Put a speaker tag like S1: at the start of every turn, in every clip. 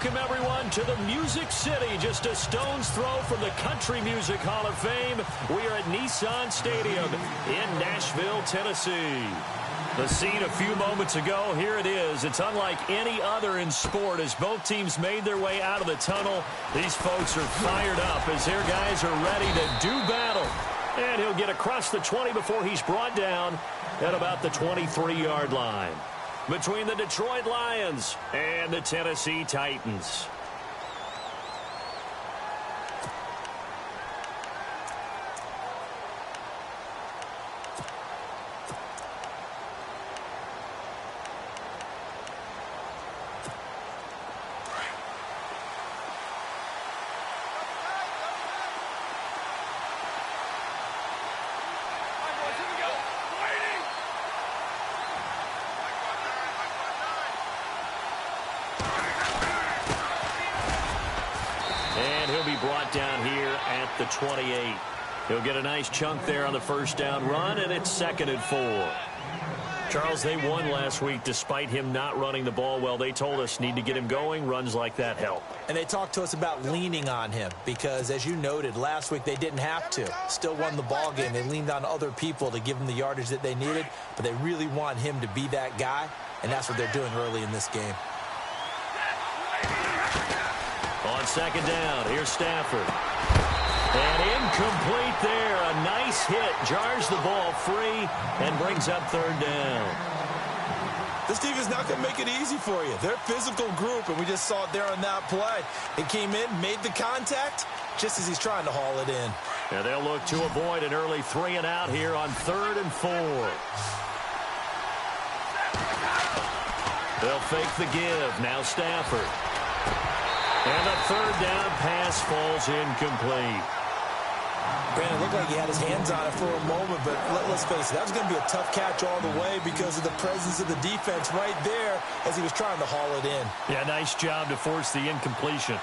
S1: welcome everyone to the Music City, just a stone's throw from the Country Music Hall of Fame. We are at Nissan Stadium in Nashville, Tennessee. The scene a few moments ago, here it is. It's unlike any other in sport as both teams made their way out of the tunnel. These folks are fired up as their guys are ready to do battle. And he'll get across the 20 before he's brought down at about the 23-yard line. Between the Detroit Lions and the Tennessee Titans. And he'll be brought down here at the 28. He'll get a nice chunk there on the first down run, and it's 2nd and 4. Charles, they won last week despite him not running the ball well. They told us need to get him going. Runs like that help.
S2: And they talked to us about leaning on him because, as you noted, last week they didn't have to. Still won the ball game. They leaned on other people to give them the yardage that they needed, but they really want him to be that guy, and that's what they're doing early in this game.
S1: On 2nd down, here's Stafford. And incomplete there. A nice hit. Jars the ball free and brings up 3rd down.
S2: This defense is not going to make it easy for you. They're a physical group, and we just saw it there on that play. It came in, made the contact, just as he's trying to haul it in.
S1: And they'll look to avoid an early 3 and out here on 3rd and 4. They'll fake the give. Now Stafford. And the 3rd down pass falls incomplete.
S2: Brandon, it looked like he had his hands on it for a moment, but let's face it, that was going to be a tough catch all the way because of the presence of the defense right there as he was trying to haul it in.
S1: Yeah, nice job to force the incompletion.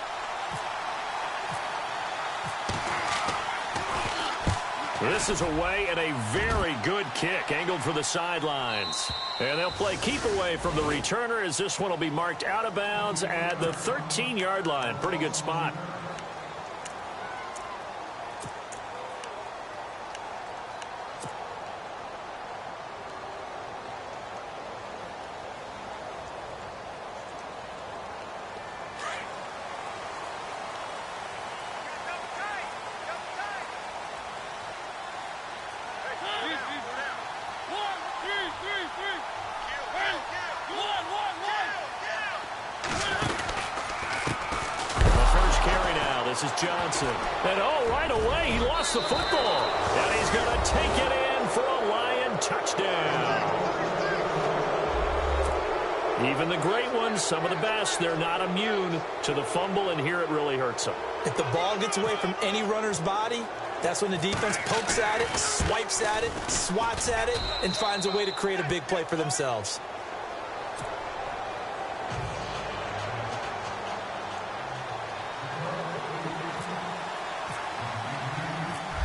S1: This is away and a very good kick angled for the sidelines. And they'll play keep away from the returner as this one will be marked out of bounds at the 13-yard line. Pretty good spot. This is Johnson. And right away, he lost the football. And he's going to take it in for a Lion touchdown. Even the great ones, some of the best, they're not immune to the fumble, and here it really hurts them.
S2: If the ball gets away from any runner's body, that's when the defense pokes at it, swipes at it, swats at it, and finds a way to create a big play for themselves.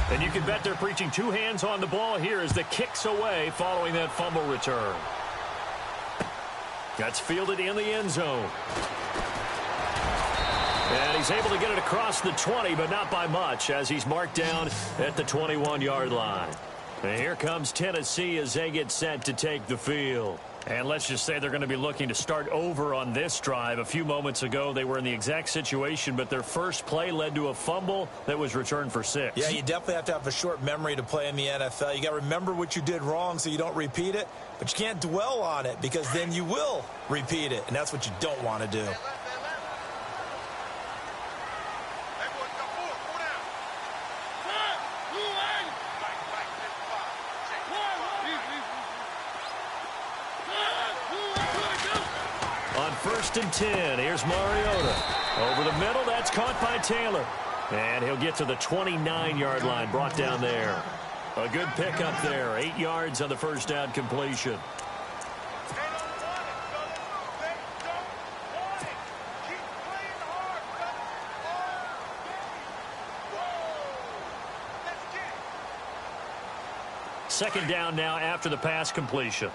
S1: And you can bet they're preaching 2 hands on the ball here as the kick's away following that fumble return. That's fielded in the end zone. And he's able to get it across the 20, but not by much as he's marked down at the 21-yard line. And here comes Tennessee as they get set to take the field. And let's just say they're going to be looking to start over on this drive. A few moments ago, they were in the exact situation, but their first play led to a fumble that was returned for 6.
S2: Yeah, you definitely have to have a short memory to play in the NFL. You got to remember what you did wrong so you don't repeat it, but you can't dwell on it because then you will repeat it, and that's what you don't want to do. On 1st and 10, here's Mariota. Over the middle, that's caught by Taylor. And he'll get to the 29-yard line, brought down there. A good pickup there, 8 yards on the first down completion. Second down now after the pass completion.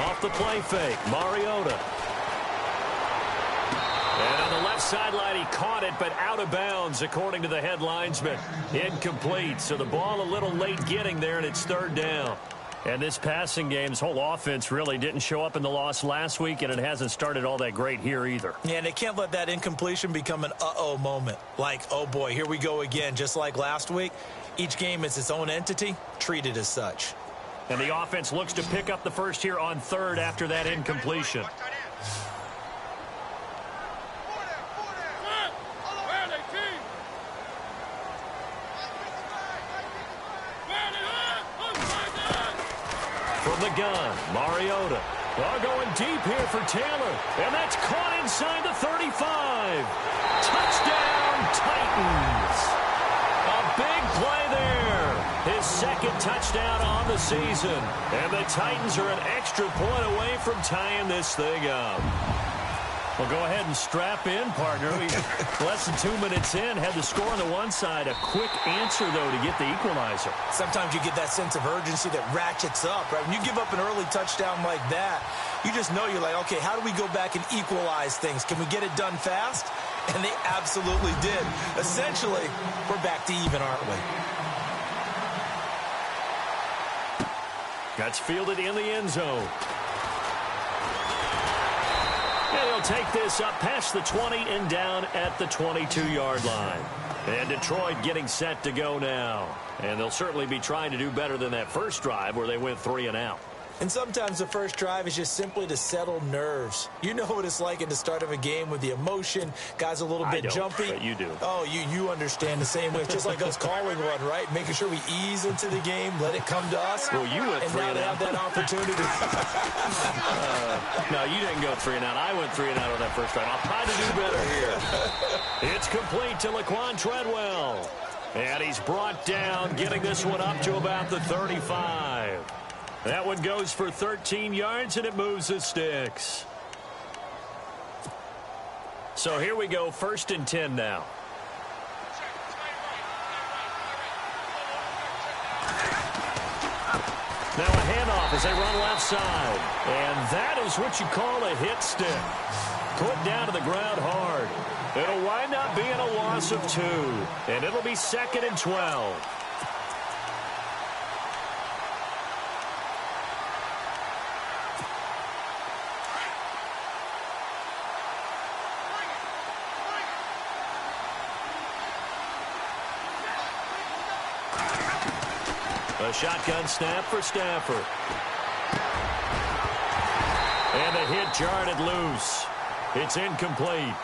S1: Off the play fake, Mariota. And on the left sideline, he caught it, but out of bounds, according to the head linesman. Incomplete, so the ball a little late getting there, and it's third down. And this passing game's whole offense really didn't show up in the loss last week, and it hasn't started all that great here either.
S3: Yeah, and they can't let that incompletion become an uh-oh moment. Like, oh boy, here we go again, just like last week. Each game is its own entity, treated as such.
S1: And the offense looks to pick up the first here on third after that incompletion. From the gun, Mariota. Going deep here for Taylor. And that's caught inside the 35. Touchdown, Titans. A big play there. His second touchdown on the season. And the Titans are an extra point away from tying this thing up. Well, go ahead and strap in, partner. Less than 2 minutes in, had the score on the one side. A quick answer, though, to get the equalizer.
S3: Sometimes you get that sense of urgency that ratchets up, right? When you give up an early touchdown like that, you just know you're like, okay, how do we go back and equalize things? Can we get it done fast? And they absolutely did. Essentially, we're back to even, aren't we?
S1: That's fielded in the end zone. And he'll take this up past the 20 and down at the 22-yard line. And Detroit getting set to go now. And they'll certainly be trying to do better than that first drive where they went 3 and out.
S3: And sometimes the first drive is just simply to settle nerves. You know what it's like at the start of a game with the emotion. Guys a little bit jumpy.
S1: But you do.
S3: Oh, you understand the same way. It's just like us calling one, right? Making sure we ease into the game, let it come to us.
S1: Well, you went 3 and out.
S3: And now they have that opportunity.
S1: No, you didn't go 3 and out. I went 3 and out on that first drive. I'll try to do better here. It's complete to Laquan Treadwell. And he's brought down, getting this one up to about the 35. That one goes for 13 yards, and it moves the sticks. So here we go, 1st and 10 now. Now a handoff as they run left side. And that is what you call a hit stick. Put down to the ground hard. It'll wind up being a loss of 2. And it'll be 2nd and 12. A shotgun snap for Stafford. And the hit jarred it loose. It's incomplete.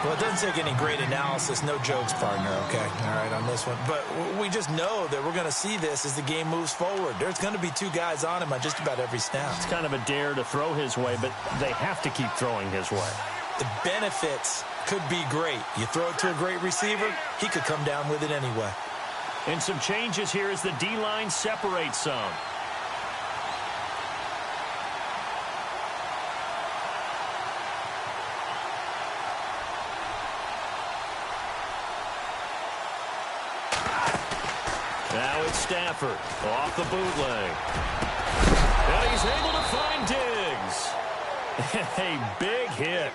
S3: Well, it doesn't take any great analysis. No jokes, partner, okay? All right, on this one. But we just know that we're going to see this as the game moves forward. There's going to be 2 guys on him on just about every snap.
S1: It's kind of a dare to throw his way, but they have to keep throwing his way.
S3: The benefits could be great. You throw it to a great receiver, he could come down with it anyway.
S1: And some changes here as the D-line separates some. Now it's Stafford off the bootleg. And he's able to find Diggs. A big hit.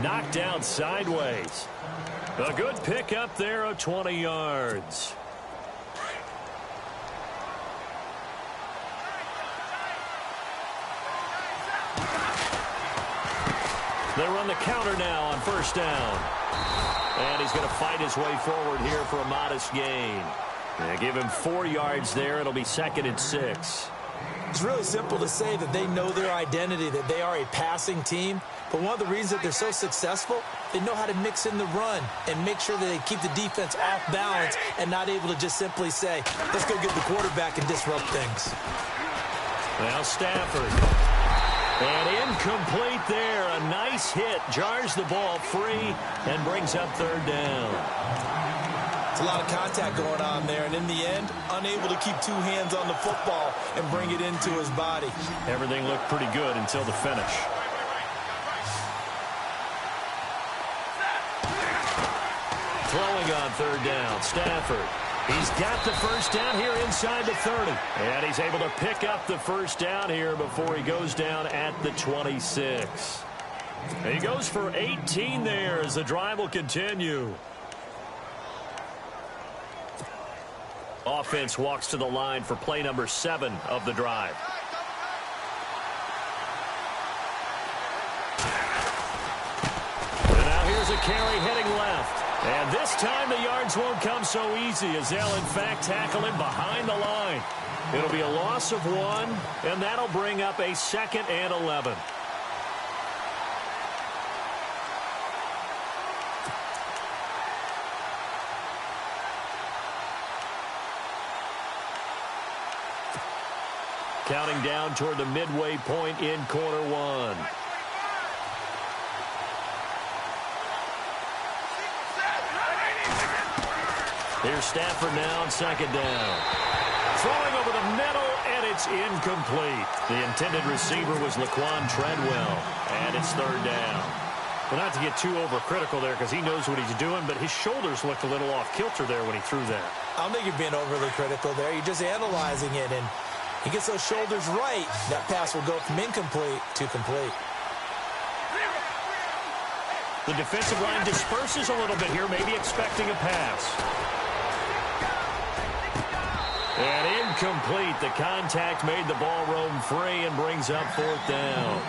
S1: Knocked down sideways. A good pickup there of 20 yards. They run the counter now on 1st down. And he's going to fight his way forward here for a modest gain. They give him 4 yards there. It'll be 2nd and 6.
S3: It's really simple to say that they know their identity, that they are a passing team. But one of the reasons that they're so successful, they know how to mix in the run and make sure that they keep the defense off balance and not able to just simply say, let's go get the quarterback and disrupt things.
S1: Now Stafford. And incomplete there. A nice hit. Jars the ball free and brings up 3rd down.
S3: It's a lot of contact going on there. And in the end, unable to keep 2 hands on the football and bring it into his body.
S1: Everything looked pretty good until the finish. Throwing on 3rd down. Stafford. He's got the first down here inside the 30. And he's able to pick up the first down here before he goes down at the 26. He goes for 18 there as the drive will continue. Offense walks to the line for play number 7 of the drive. And now here's a carry heading left. And this time the yards won't come so easy as they'll in fact tackle him behind the line. It'll be a loss of 1, and that'll bring up a 2nd and 11. Counting down toward the midway point in quarter 1. Here's Stafford now on 2nd down. Throwing over the middle, and it's incomplete. The intended receiver was Laquan Treadwell, and it's 3rd down. Well, not to get too overcritical there because he knows what he's doing, but his shoulders looked a little off kilter there when he threw that.
S3: I don't think you're being overly critical there. You're just analyzing it, and he gets those shoulders right. That pass will go from incomplete to complete.
S1: The defensive line disperses a little bit here, maybe expecting a pass. And incomplete. The contact made the ball roam free and brings up 4th down.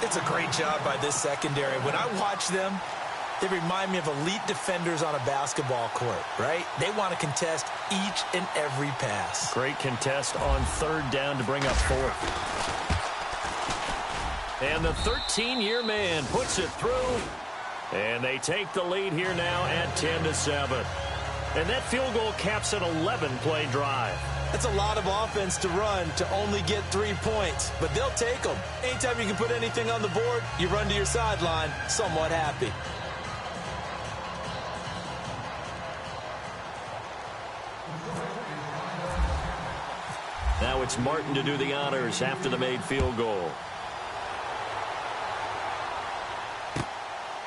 S3: It's a great job by this secondary. When I watch them, they remind me of elite defenders on a basketball court, right? They want to contest each and every pass.
S1: Great contest on 3rd down to bring up 4th. And the 13-year man puts it through. And they take the lead here now at 10-7. And that field goal caps an 11-play drive.
S3: That's a lot of offense to run to only get 3 points, but they'll take them. Anytime you can put anything on the board, you run to your sideline somewhat happy.
S1: Now it's Martin to do the honors after the made field goal.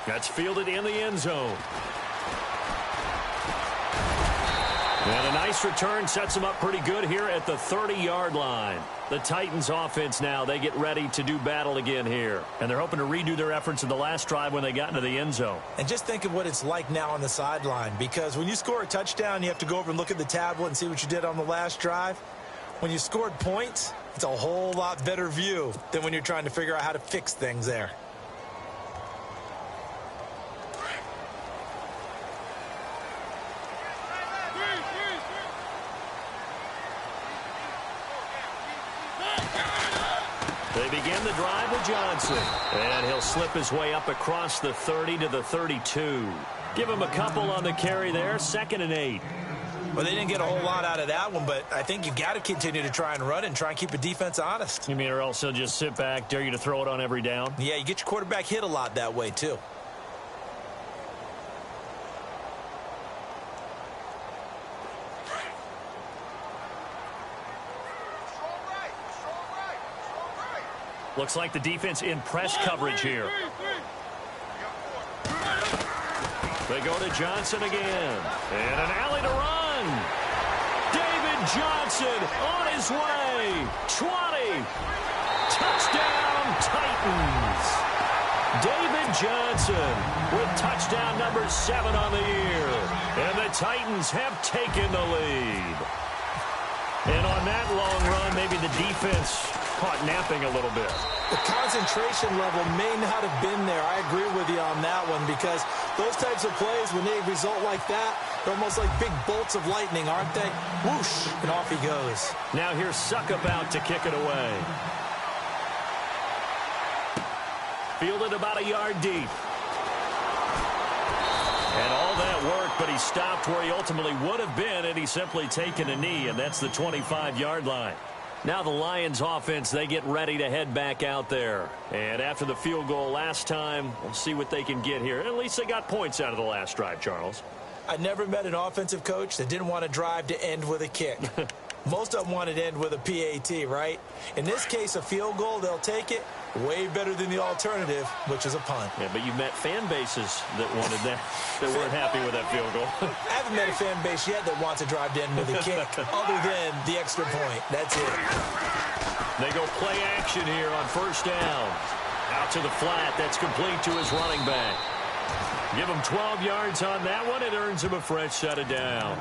S1: That's fielded in the end zone. And a nice return sets them up pretty good here at the 30-yard line. The Titans offense now, they get ready to do battle again here. And they're hoping to redo their efforts in the last drive when they got into the end zone.
S3: And just think of what it's like now on the sideline, because when you score a touchdown, you have to go over and look at the tablet and see what you did on the last drive. When you scored points, it's a whole lot better view than when you're trying to figure out how to fix things there.
S1: They begin the drive with Johnson. And he'll slip his way up across the 30 to the 32. Give him a couple on the carry there. 2nd and 8.
S3: Well, they didn't get a whole lot out of that one, but I think you've got to continue to try and run and try and keep the defense honest.
S1: You mean or else he'll just sit back, dare you to throw it on every down?
S3: Yeah, you get your quarterback hit a lot that way, too.
S1: Looks like the defense in press coverage here. They go to Johnson again. And an alley to run. David Johnson on his way. 20. Touchdown, Titans. David Johnson with touchdown number 7 on the year. And the Titans have taken the lead. And on that long run, maybe the defense caught napping a little bit.
S3: The concentration level may not have been there. I agree with you on that one, because those types of plays, when they result like that, they're almost like big bolts of lightning, aren't they? Whoosh, and off he goes.
S1: Now here's Suckup out to kick it away. Fielded about a yard deep. And all that work, but he stopped where he ultimately would have been, and he's simply taken a knee, and that's the 25-yard line. Now the Lions offense, they get ready to head back out there. And after the field goal last time, we'll see what they can get here. At least they got points out of the last drive, Charles.
S3: I never met an offensive coach that didn't want to drive to end with a kick. Most of them want it end with a PAT, right? In this case, a field goal, they'll take it. Way better than the alternative, which is a punt.
S2: Yeah, but you've met fan bases that wanted that weren't happy with that field goal.
S3: I haven't met a fan base yet that wants to drive to end with a kick, other than the extra point. That's it.
S2: They go play action here on first down. Out to the flat. That's complete to his running back. Give him 12 yards on that one. It earns him a fresh set of downs.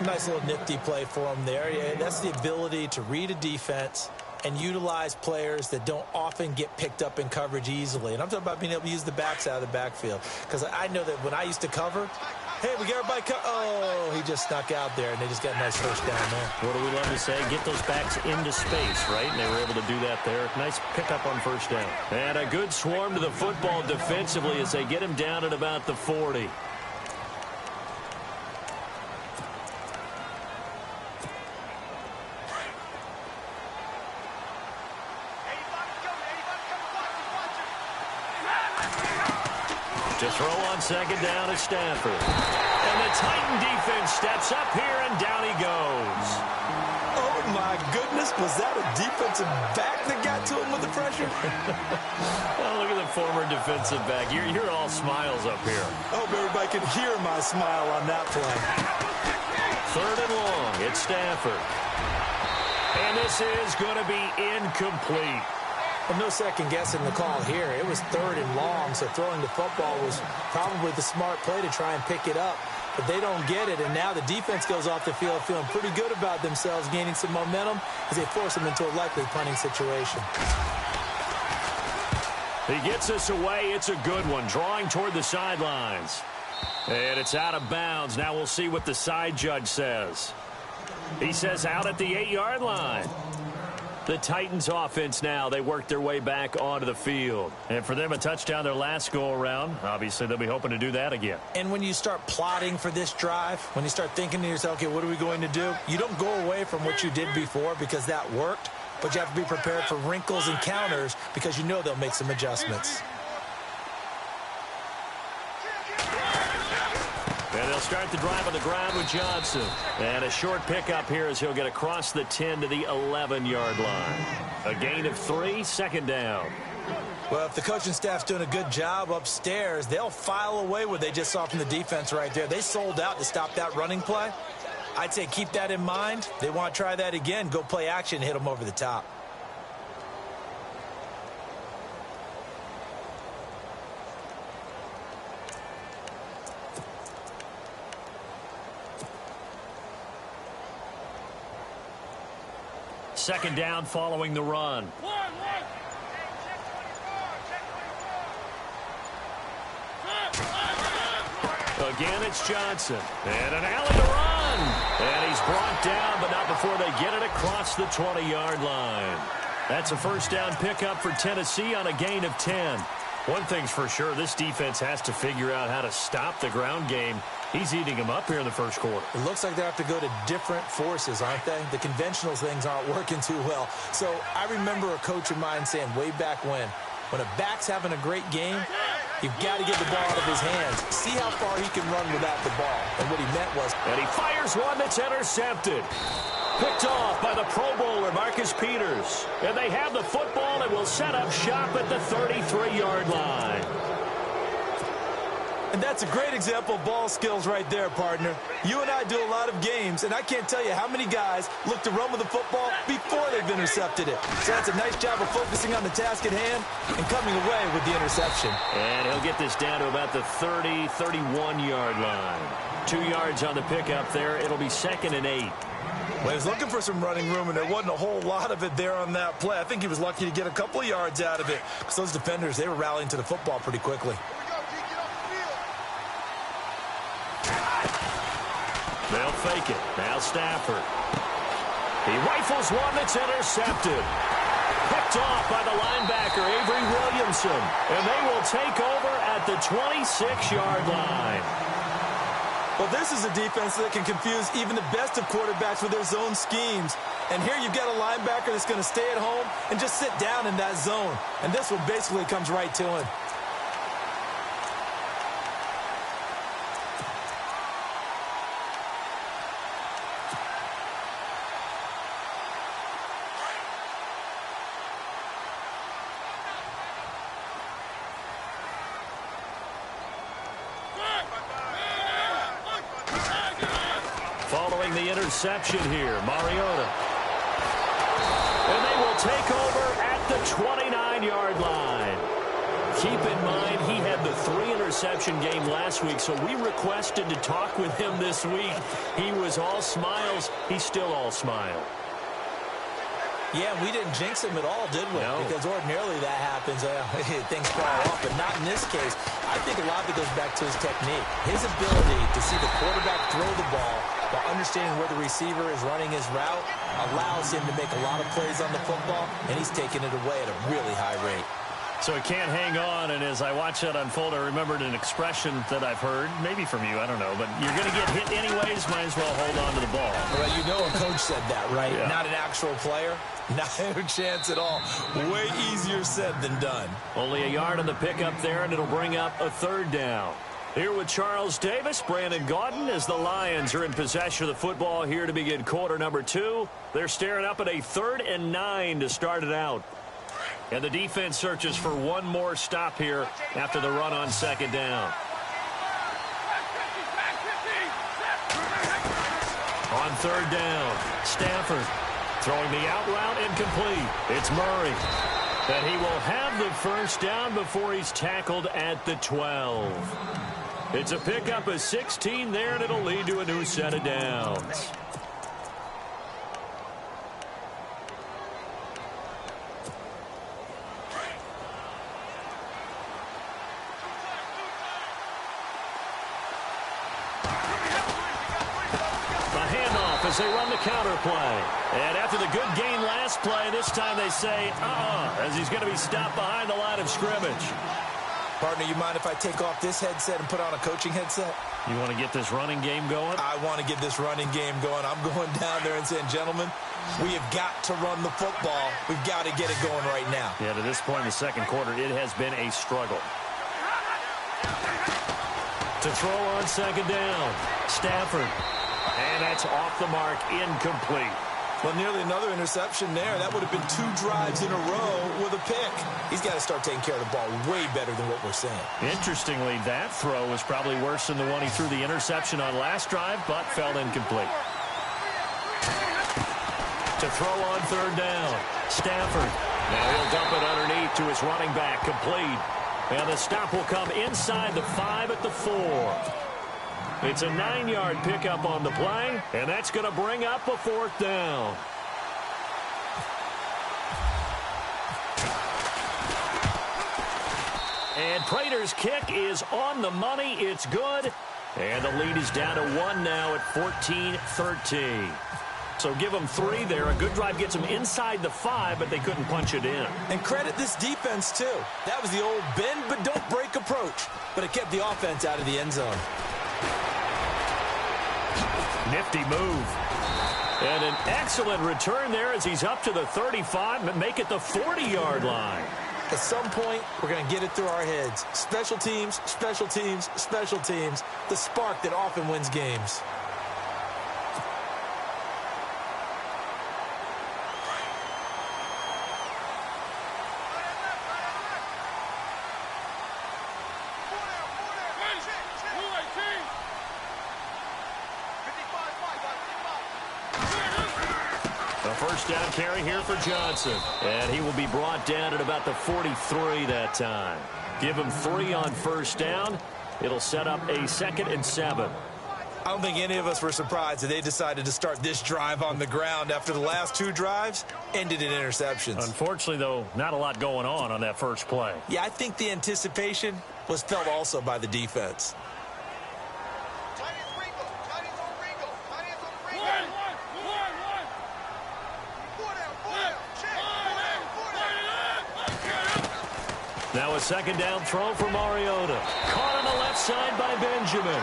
S3: Nice little nifty play for him there. Yeah, that's the ability to read a defense and utilize players that don't often get picked up in coverage easily. And I'm talking about being able to use the backs out of the backfield. Because I know that when I used to cover, hey, we got everybody oh, he just snuck out there, and they just got a nice first down there.
S2: What do we love to say? Get those backs into space, right? And they were able to do that there. Nice pickup on first down. And a good swarm to the football defensively as they get him down at about the 40. To throw on second down is Stafford. And the Titan defense steps up here, and down he goes.
S3: Oh, my goodness. Was that a defensive back that got to him with the pressure?
S2: Oh, look at the former defensive back. You're all smiles up here.
S3: I hope everybody can hear my smile on that play.
S2: Third and long. It's Stafford. And this is going to be incomplete.
S3: Well, no second guessing the call here. It was third and long, so throwing the football was probably the smart play to try and pick it up. But they don't get it, and now the defense goes off the field feeling pretty good about themselves, gaining some momentum as they force them into a likely punting situation.
S2: He gets us away. It's a good one, drawing toward the sidelines. And it's out of bounds. Now we'll see what the side judge says. He says out at the 8-yard line. The Titans offense now, they work their way back onto the field. And for them, a touchdown their last go-around. Obviously, they'll be hoping to do that again.
S3: And when you start plotting for this drive, when you start thinking to yourself, okay, what are we going to do? You don't go away from what you did before because that worked, but you have to be prepared for wrinkles and counters because you know they'll make some adjustments.
S2: And they'll start the drive on the ground with Johnson. And a short pickup here as he'll get across the 10 to the 11-yard line. A gain of 3, second down.
S3: Well, if the coaching staff's doing a good job upstairs, they'll file away what they just saw from the defense right there. They sold out to stop that running play. I'd say keep that in mind. They want to try that again. Go play action, hit them over the top.
S2: Second down following the run. Again, it's Johnson. And an alley to run. And he's brought down, but not before they get it across the 20-yard line. That's a first down pickup for Tennessee on a gain of 10. One thing's for sure, this defense has to figure out how to stop the ground game. He's eating them up here in the first quarter.
S3: It looks like they have to go to different forces, aren't they? The conventional things aren't working too well. So I remember a coach of mine saying way back when a back's having a great game, you've got to get the ball out of his hands. See how far he can run without the ball. And what he meant was...
S2: And he fires one that's intercepted. Picked off by the Pro Bowler, Marcus Peters. And they have the football and will set up shop at the 33-yard line.
S3: And that's a great example of ball skills right there, partner. You and I do a lot of games, and I can't tell you how many guys look to run with the football before they've intercepted it. So that's a nice job of focusing on the task at hand and coming away with the interception.
S2: And he'll get this down to about the 30, 31-yard line. 2 yards on the pickup there. It'll be 2nd and 8.
S3: Well, he was looking for some running room, and there wasn't a whole lot of it there on that play. I think he was lucky to get a couple of yards out of it because those defenders, they were rallying to the football pretty quickly.
S2: They'll fake it. Now Stafford. He rifles one that's intercepted. Picked off by the linebacker, Avery Williamson. And they will take over at the 26-yard line.
S3: Well, this is a defense that can confuse even the best of quarterbacks with their zone schemes. And here you've got a linebacker that's going to stay at home and just sit down in that zone. And this one basically comes right to him.
S1: interception here. Mariota. And they will take over at the 29-yard line. Keep in mind, he had the 3-interception game last week, so we requested to talk with him this week. He was all smiles. He's still all smile.
S3: Yeah, we didn't jinx him at all, did we?
S1: No.
S3: Because ordinarily that happens. Things fall off, but not in this case. I think a lot of it goes back to his technique. His ability to see the quarterback throw the ball while understanding where the receiver is running his route allows him to make a lot of plays on the football, and he's taking it away at a really high rate.
S1: So he can't hang on, and as I watch that unfold, I remembered an expression that I've heard, maybe from you, I don't know, but you're going to get hit anyways, might as well hold on to the ball.
S3: Well, you know a coach said that, right?
S1: Yeah.
S3: Not an actual player. Not a chance at all. Way easier said than done.
S1: Only a yard on the pickup there, and it'll bring up a 3rd down. Here with Charles Davis, Brandon Gaudin, as the Lions are in possession of the football here to begin quarter number 2. They're staring up at a 3rd and 9 to start it out. And the defense searches for one more stop here after the run on 2nd down. On 3rd down, Stafford throwing the out route incomplete. It's Murray. And he will have the 1st down before he's tackled at the 12. It's a pickup of 16 there, and it'll lead to a new set of downs. As they run the counter play. And after the good gain last play, this time they say, as he's going to be stopped behind the line of scrimmage.
S3: Partner, you mind if I take off this headset and put on a coaching headset?
S1: You want to get this running game going?
S3: I want to get this running game going. I'm going down there and saying, gentlemen, we have got to run the football. We've got to get it going right now.
S1: Yeah, to this point in the 2nd quarter, it has been a struggle. To throw on 2nd down, Stafford. And that's off the mark, incomplete.
S3: Well, nearly another interception there. That would have been 2 drives in a row with a pick. He's got to start taking care of the ball way better than what we're saying.
S1: Interestingly, that throw was probably worse than the one he threw the interception on last drive, but fell incomplete. To throw on 3rd down, Stafford. Now he'll dump it underneath to his running back, complete. And the stop will come inside the 5 at the 4. It's a 9-yard pickup on the play, and that's going to bring up a 4th down. And Prater's kick is on the money. It's good. And the lead is down to 1 now at 14-13. So give them 3 there. A good drive gets them inside the 5, but they couldn't punch it in.
S3: And credit this defense, too. That was the old bend but don't break approach. But it kept the offense out of the end zone.
S1: Nifty move. And an excellent return there as he's up to the 35, but make it the 40-yard line.
S3: At some point, we're going to get it through our heads. Special teams, special teams, special teams. The spark that often wins games.
S1: First down carry here for Johnson. And he will be brought down at about the 43 that time. Give him 3 on 1st down. It'll set up a 2nd and 7.
S3: I don't think any of us were surprised that they decided to start this drive on the ground after the last 2 drives ended in interceptions.
S1: Unfortunately, though, not a lot going on that first play.
S3: Yeah, I think the anticipation was felt also by the defense.
S1: Now a 2nd down throw for Mariota. Caught on the left side by Benjamin.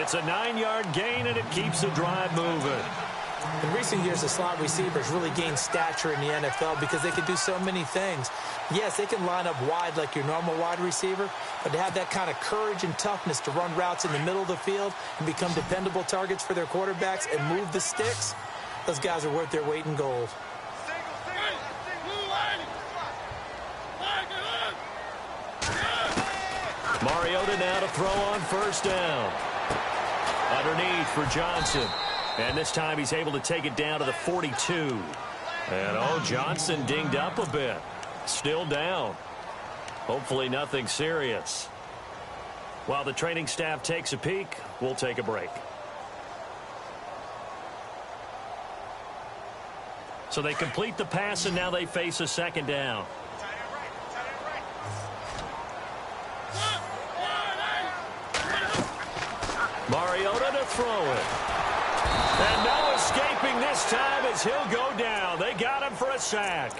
S1: It's a 9-yard gain, and it keeps the drive moving.
S3: In recent years, the slot receivers really gained stature in the NFL because they can do so many things. Yes, they can line up wide like your normal wide receiver, but to have that kind of courage and toughness to run routes in the middle of the field and become dependable targets for their quarterbacks and move the sticks, those guys are worth their weight in gold.
S1: Mariota now to throw on 1st down. Underneath for Johnson. And this time he's able to take it down to the 42. And, oh, Johnson dinged up a bit. Still down. Hopefully nothing serious. While the training staff takes a peek, we'll take a break. So they complete the pass, and now they face a second down. Mariota to throw it. And no escaping this time as he'll go down. They got him for a sack.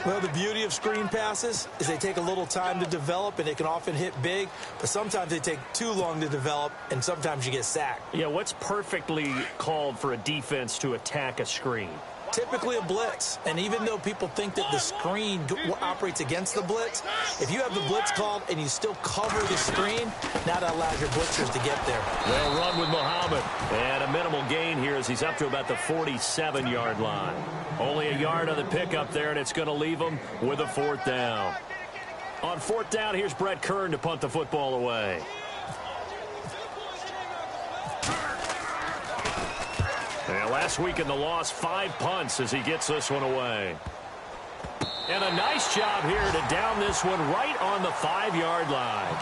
S3: Well, the beauty of screen passes is they take a little time to develop, and they can often hit big, but sometimes they take too long to develop, and sometimes you get sacked.
S1: Yeah, what's perfectly called for a defense to attack a screen?
S3: Typically a blitz, and even though people think that the screen operates against the blitz, if you have the blitz called and you still cover the screen, now that allows your blitzers to get there.
S1: They'll run with Muhammad, and a minimal gain here as he's up to about the 47-yard line. Only a yard on the pickup there, and it's going to leave him with a fourth down. On fourth down, here's Brett Kern to punt the football away. And last week in the loss, 5 punts as he gets this one away. And a nice job here to down this one right on the 5-yard line.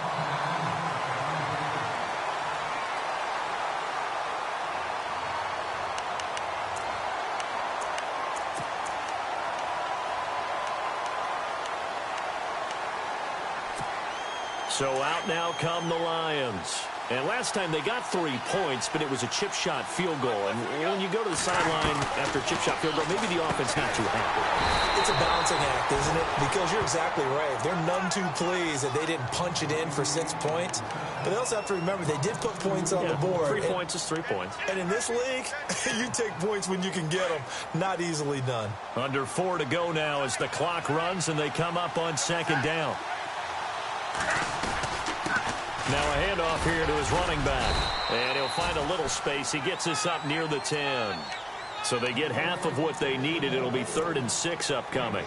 S1: So out now come the Lions. And last time they got 3 points, but it was a chip shot field goal. And when you go to the sideline after a chip shot field goal, maybe the offense not too happy.
S3: It's a balancing act, isn't it? Because you're exactly right. They're none too pleased that they didn't punch it in for 6 points. But they also have to remember they did put points on the board.
S1: 3 points is 3 points.
S3: And in this league, you take points when you can get them. Not easily done.
S1: Under 4 to go now as the clock runs and they come up on second down. Now a handoff here to his running back. And he'll find a little space. He gets this up near the 10. So they get half of what they needed. It'll be 3rd and 6 upcoming.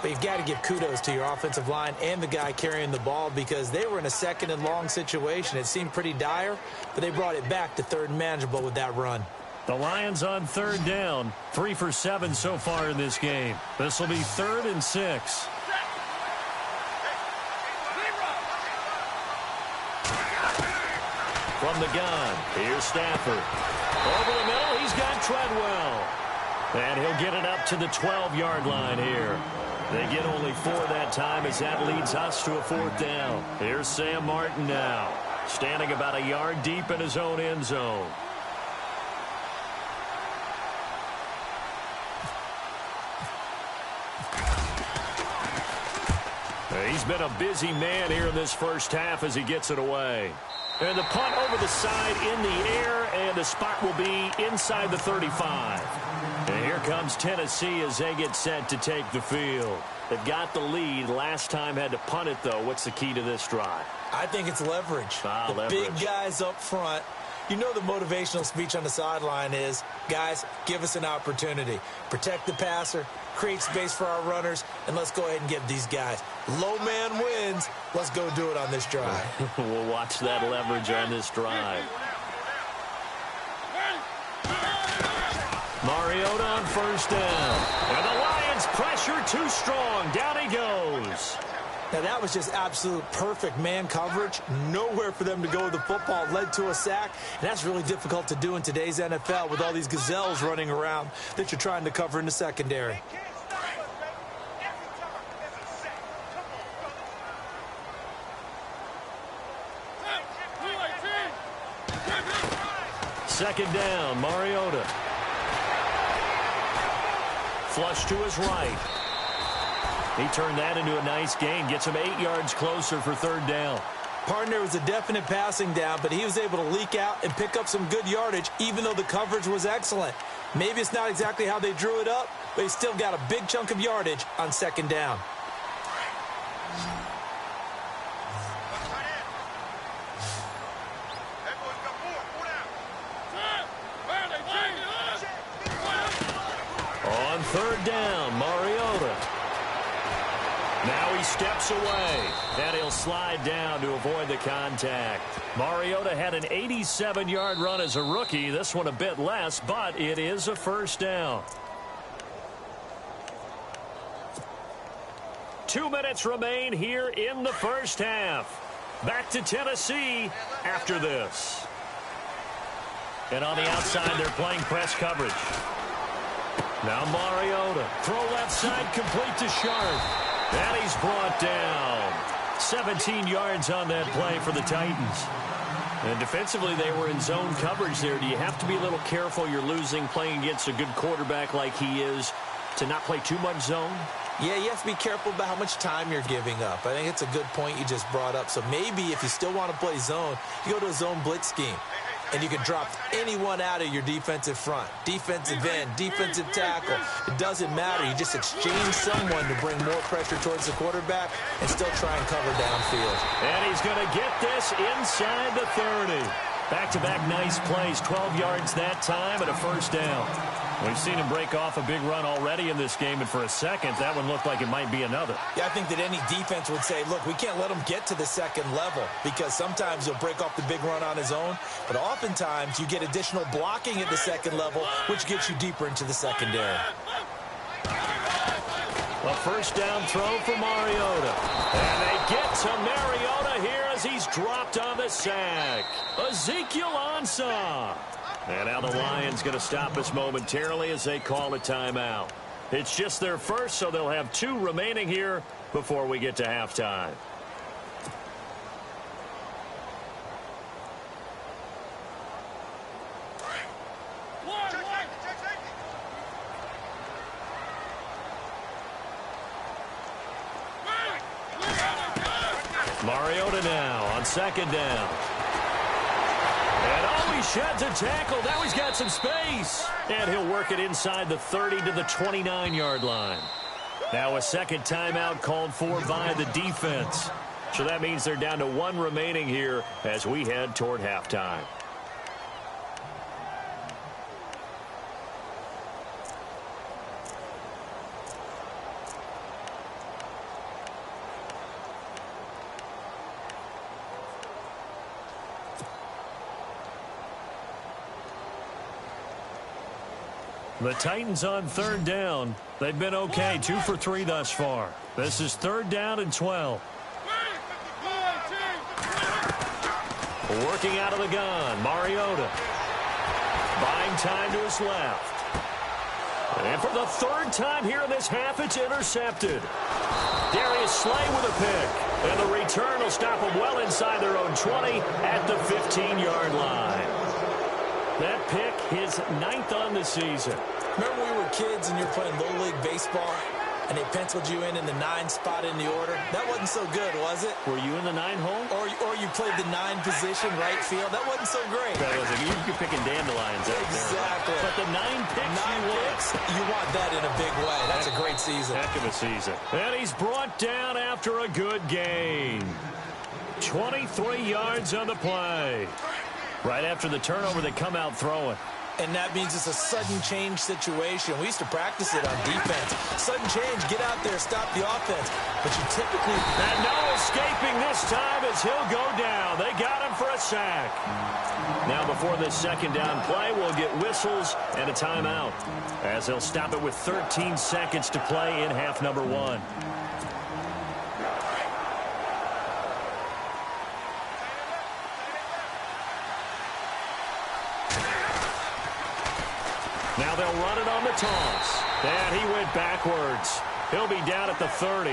S3: But you've got to give kudos to your offensive line and the guy carrying the ball because they were in a 2nd and long situation. It seemed pretty dire, but they brought it back to 3rd and manageable with that run.
S1: The Lions on 3rd down. 3 for 7 so far in this game. This will be 3rd and 6. From the gun, here's Stafford. Over the middle, he's got Treadwell. And he'll get it up to the 12-yard line here. They get only 4 that time as that leads us to a 4th down. Here's Sam Martin now, standing about a yard deep in his own end zone. He's been a busy man here in this first half as he gets it away. And the punt over the side in the air, and the spot will be inside the 35. And here comes Tennessee as they get set to take the field. They've got the lead. Last time had to punt it, though. What's the key to this drive?
S3: I think it's leverage.
S1: Leverage.
S3: Big guys up front. You know the motivational speech on the sideline is, guys, give us an opportunity. Protect the passer, create space for our runners, and let's go ahead and give these guys. Low man wins. Let's go do it on this drive.
S1: We'll watch that leverage on this drive. Mariota on 1st down. And the Lions pressure too strong. Down he goes.
S3: Now, that was just absolute perfect man coverage. Nowhere for them to go with the football. Led to a sack. And that's really difficult to do in today's NFL with all these gazelles running around that you're trying to cover in the secondary.
S1: Second down, Mariota. Flush to his right. He turned that into a nice gain. Gets him 8 yards closer for 3rd down.
S3: Partner was a definite passing down, but he was able to leak out and pick up some good yardage, even though the coverage was excellent. Maybe it's not exactly how they drew it up, but he still got a big chunk of yardage on 2nd down. On 3rd down, Mariota.
S1: Now he steps away, and he'll slide down to avoid the contact. Mariota had an 87-yard run as a rookie. This one a bit less, but it is a first down. 2 minutes remain here in the first half. Back to Tennessee after this. And on the outside, they're playing press coverage. Now Mariota. Throw left side, complete to Sharp. And he's brought down. 17 yards on that play for the Titans. And defensively, they were in zone coverage there. Do you have to be a little careful? You're losing playing against a good quarterback like he is to not play too much zone?
S3: Yeah, you have to be careful about how much time you're giving up. I think it's a good point you just brought up. So maybe if you still want to play zone, you go to a zone blitz scheme. And you can drop anyone out of your defensive front. Defensive end, defensive tackle. It doesn't matter. You just exchange someone to bring more pressure towards the quarterback and still try and cover downfield.
S1: And he's going to get this inside the 30. Back-to-back nice plays. 12 yards that time and a first down. We've seen him break off a big run already in this game, and for a second, that one looked like it might be another.
S3: Yeah, I think that any defense would say, look, we can't let him get to the second level because sometimes he'll break off the big run on his own, but oftentimes you get additional blocking at the second level, which gets you deeper into the secondary.
S1: A first down throw for Mariota. And they get to Mariota here as he's dropped on the sack. Ezekiel Ansah. And now the Lions going to stop us momentarily as they call a timeout. It's just their first, so they'll have 2 remaining here before we get to halftime. Mariota now on second down. And he sheds a tackle. Now he's got some space. And he'll work it inside the 30 to the 29-yard line. Now a second timeout called for by the defense. So that means they're down to 1 remaining here as we head toward halftime. The Titans on third down. They've been okay, 2 for 3 thus far. This is 3rd down and 12. Working out of the gun, Mariota. Buying time to his left. And for the 3rd time here in this half, it's intercepted. Darius Slay with a pick. And the return will stop them well inside their own 20 at the 15-yard line. That pick, his 9th on the season.
S3: Remember we were kids and you were playing Little League Baseball and they penciled you in the 9 spot in the order? That wasn't so good, was it?
S1: Were you in the 9 hole?
S3: Or you played the 9 position, right field? That wasn't so great.
S1: That wasn't. You're picking dandelions out
S3: exactly.
S1: There. But the 9 picks,
S3: 9 picks, you want that in a big way. That's a great season.
S1: Heck of a season. And he's brought down after a good game. 23 yards on the play. Right after the turnover, they come out throwing.
S3: And that means it's a sudden change situation. We used to practice it on defense. Sudden change, get out there, stop the offense. But you typically...
S1: And no escaping this time as he'll go down. They got him for a sack. Now before this second down play, we'll get whistles and a timeout, as they'll stop it with 13 seconds to play in half number 1. Now they'll run it on the toss. And he went backwards. He'll be down at the 30.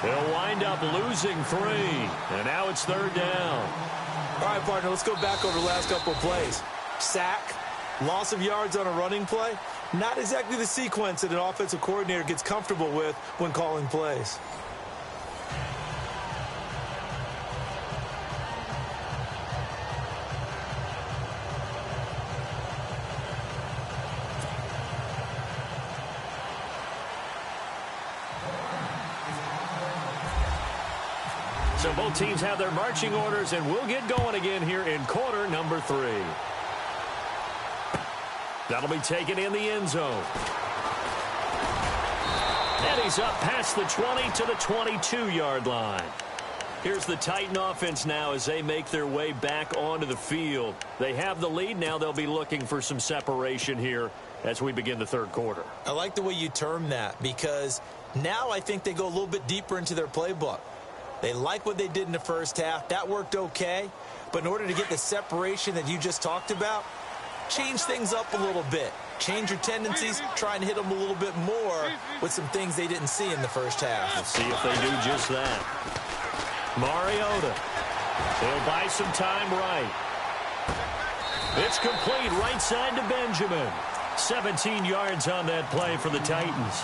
S1: He'll wind up losing 3. And now it's 3rd down.
S3: All right, partner, let's go back over the last couple of plays. Sack, loss of yards on a running play. Not exactly the sequence that an offensive coordinator gets comfortable with when calling plays.
S1: So both teams have their marching orders, and we'll get going again here in quarter number 3. That'll be taken in the end zone. And he's up past the 20 to the 22-yard line. Here's the Titan offense now as they make their way back onto the field. They have the lead. Now they'll be looking for some separation here as we begin the third quarter.
S3: I like the way you term that, because now I think they go a little bit deeper into their playbook. They like what they did in the first half. That worked okay. But in order to get the separation that you just talked about, change things up a little bit. Change your tendencies, try and hit them a little bit more with some things they didn't see in the first half.
S1: Let's see if they do just that. Mariota. He'll buy some time right. It's complete right side to Benjamin. 17 yards on that play for the Titans.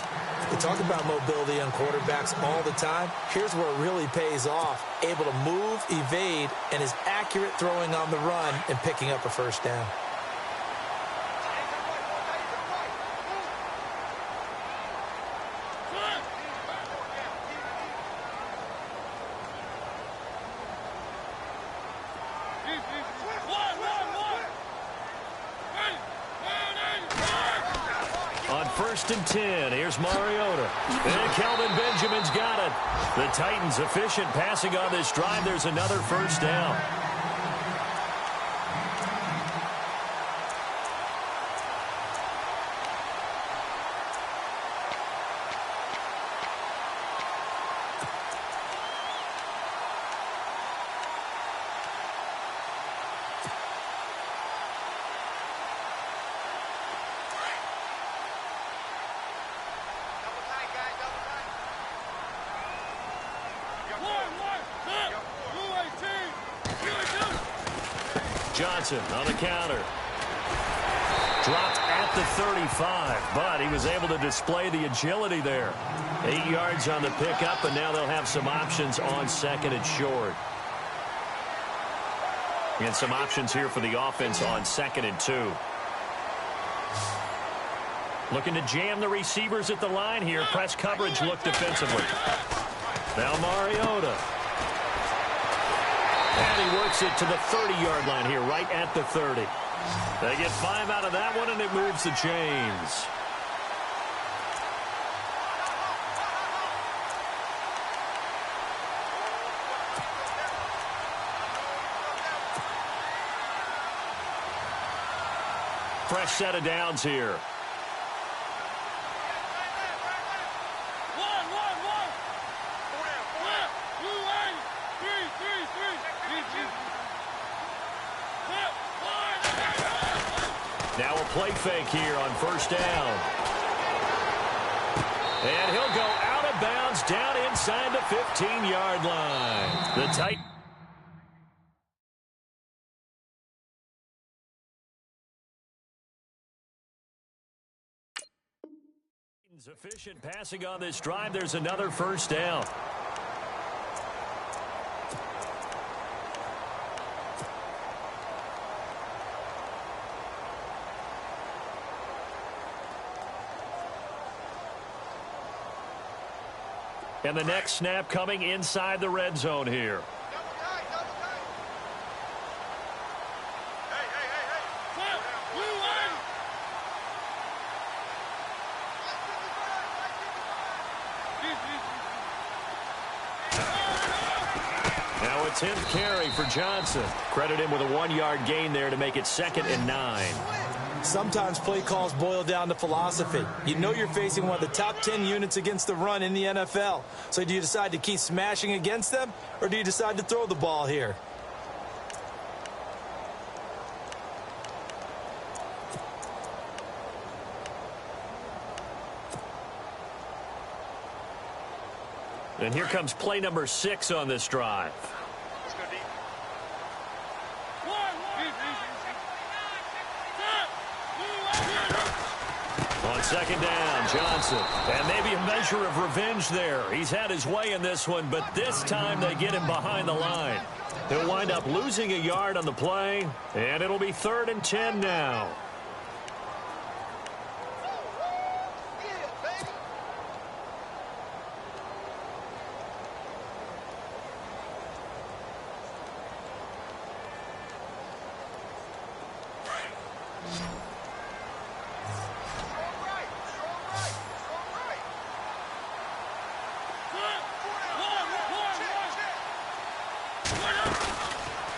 S3: We talk about mobility on quarterbacks all the time. Here's where it really pays off. Able to move, evade, and is accurate throwing on the run and picking up a first down.
S1: First and 10. Here's Mariota. And Kelvin Benjamin's got it. The Titans efficient passing on this drive. There's another first down. Johnson on the counter. Dropped at the 35, but he was able to display the agility there. 8 yards on the pickup, and now they'll have some options on second and short. And some options here for the offense on 2nd and 2. Looking to jam the receivers at the line here. Press coverage look defensively. Now Mariota. And he works it to the 30-yard line here, right at the 30. They get 5 out of that one, and it moves the chains. Fresh set of downs here. Now a play fake here on first down. And he'll go out of bounds down inside the 15-yard line. The Titans efficient passing on this drive. There's another first down. And the next snap coming inside the red zone here. Now a 10th carry for Johnson. Credit him with a 1-yard gain there to make it 2nd and 9.
S3: Sometimes play calls boil down to philosophy. You know you're facing one of the top 10 units against the run in the NFL. So do you decide to keep smashing against them, or do you decide to throw the ball here?
S1: And here comes play number 6 on this drive. On second down, Johnson. And maybe a measure of revenge there. He's had his way in this one, but this time they get him behind the line. He'll wind up losing a yard on the play, and it'll be 3rd and 10 now.